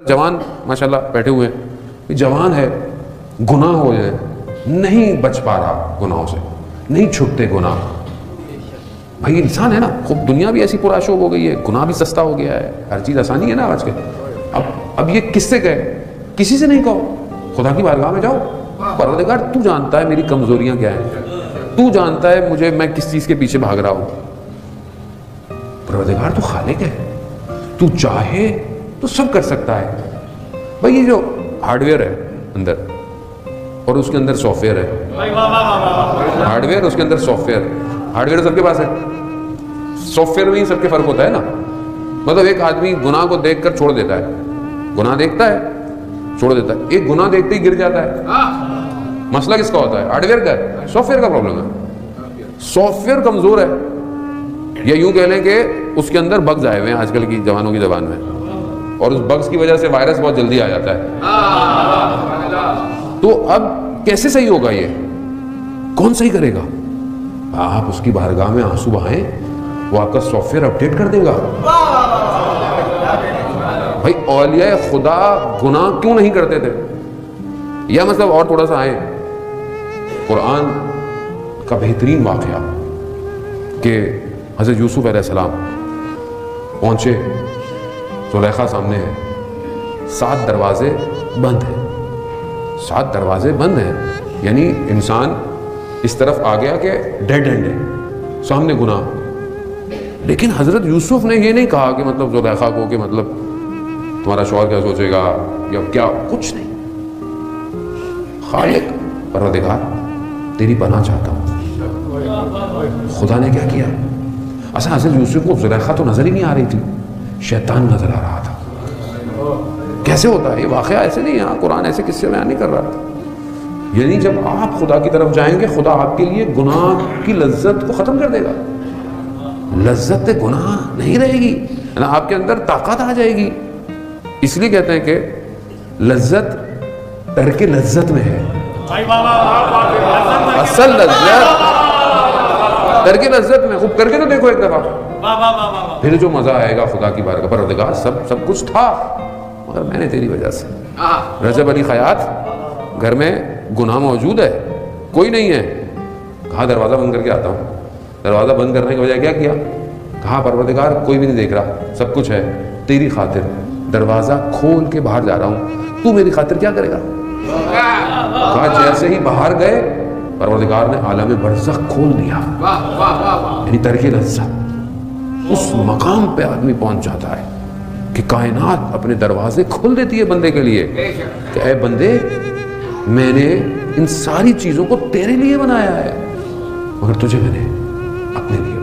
جوان ماشاءاللہ بیٹھے ہوئے ہیں، جوان ہے، گناہ ہو جائے نہیں بچ پا رہا گناہوں سے، نہیں چھٹتے گناہ. بھائی انسان ہے نا، خوب دنیا بھی ایسی پرآشوب ہو گئی ہے، گناہ بھی سستا ہو گیا ہے، ہر چیز آسانی ہے نا آج کے. اب یہ کس سے کہے؟ کسی سے نہیں کہو، خدا کی بارگاہ میں جاؤ. پروردگار تو جانتا ہے میری کمزوریاں کیا ہیں، تو جانتا ہے میں کس چیز کے پیچھے بھاگ رہا ہوں. پروردگار تو خالق ہے، تو چاہے تو سب کر سکتا ہے. بھائی یہ جو ہارڈ ویئر ہے اندر اور اس کے اندر سافٹ ویئر ہے، ہارڈ ویئر اس کے اندر سافٹ ویئر. ہارڈ ویئر سب کے پاس ہے، سافٹ ویئر میں ہی سب کے فرق ہوتا ہے نا. مطلب ایک آدمی گناہ کو دیکھ کر چھوڑ دیتا ہے، گناہ دیکھتا ہے چھوڑ دیتا ہے، ایک گناہ دیکھتے ہی گر جاتا ہے. مسئلہ کس کا ہوتا ہے؟ ہارڈ ویئر کا ہے، سافٹ ویئر کا پرابلم ہے. سافٹ ویئر کمزور ہے، یا یوں کہہ لیں کہ اس کے اندر بگز آئے ہوئے ہیں آج کل کی جوانوں کی زبان میں، اور اس بگز کی وجہ سے وائرس بہت جلدی آ جاتا ہے. تو اب کیسے صحیح ہوگا؟ یہ کون صحیح کرے گا؟ آپ اس کی بارگاہ میں آنسو بہائیں، وہ آپ کا سافٹ ویئر اپڈیٹ کر دے گا. بھائی اولیاء خدا گناہ کیوں نہیں کرتے تھے؟ یا مطلب اور تھوڑا سا آئیں قرآن کا بہترین واقعہ کہ حضرت یوسف علیہ السلام پہنچے، زلیخا سامنے ہے، 7 دروازے بند ہیں، 7 دروازے بند ہیں. یعنی انسان اس طرف آ گیا کہ ڈیڈ اینڈ ہے، سامنے گناہ. لیکن حضرت یوسف نے یہ نہیں کہا کہ مطلب زلیخا کو کہ مطلب تمہارا شوہر کیا سوچے گا یا کیا، کچھ نہیں. خالق پروردگار تیری پناہ چاہتا ہوں. خدا نے کیا کیا؟ اصلا حضرت یوسف کو زلیخا تو نظر ہی نہیں آ رہی تھی، شیطان نظر آ رہا تھا. کیسے ہوتا ہے یہ واقعہ؟ ایسے نہیں ہے، قرآن ایسے قصے بیان نہیں کر رہا تھا. یعنی جب آپ خدا کی طرف جائیں گے، خدا آپ کے لیے گناہ کی لذت کو ختم کر دے گا. لذت گناہ نہیں رہے گی، آپ کے اندر طاقت آ جائے گی. اس لیے کہتے ہیں کہ لذت ترک لذت میں ہے. اصل لذت ترک لذت میں. خوب کر کے تو دیکھو ایک دفعہ، پھر جو مزہ آئے گا خدا کی بارگاہ. پروردگار سب کچھ تھا مگر میں نے تیری وجہ سے. رجب علی خیاط گھر میں گناہ موجود ہے، کوئی نہیں ہے، کہا دروازہ بند کر کے آتا ہوں. دروازہ بند کرنے کی وجہ کیا کیا؟ کہا پروردگار کوئی بھی نہیں دیکھ رہا، سب کچھ ہے، تیری خاطر دروازہ کھول کے باہر جا رہا ہوں، تو میری خاطر کیا کرے گا؟ کہا جیسے ہی باہر گئے پروردگار نے عالم برزخ کھول دیا. یعنی ترک لذت اس مقام پہ آدمی پہنچ جاتا ہے کہ کائنات اپنے دروازے کھول دیتی ہے بندے کے لیے کہ اے بندے، میں نے ان ساری چیزوں کو تیرے لیے بنایا ہے مگر تجھے میں نے اپنے لیے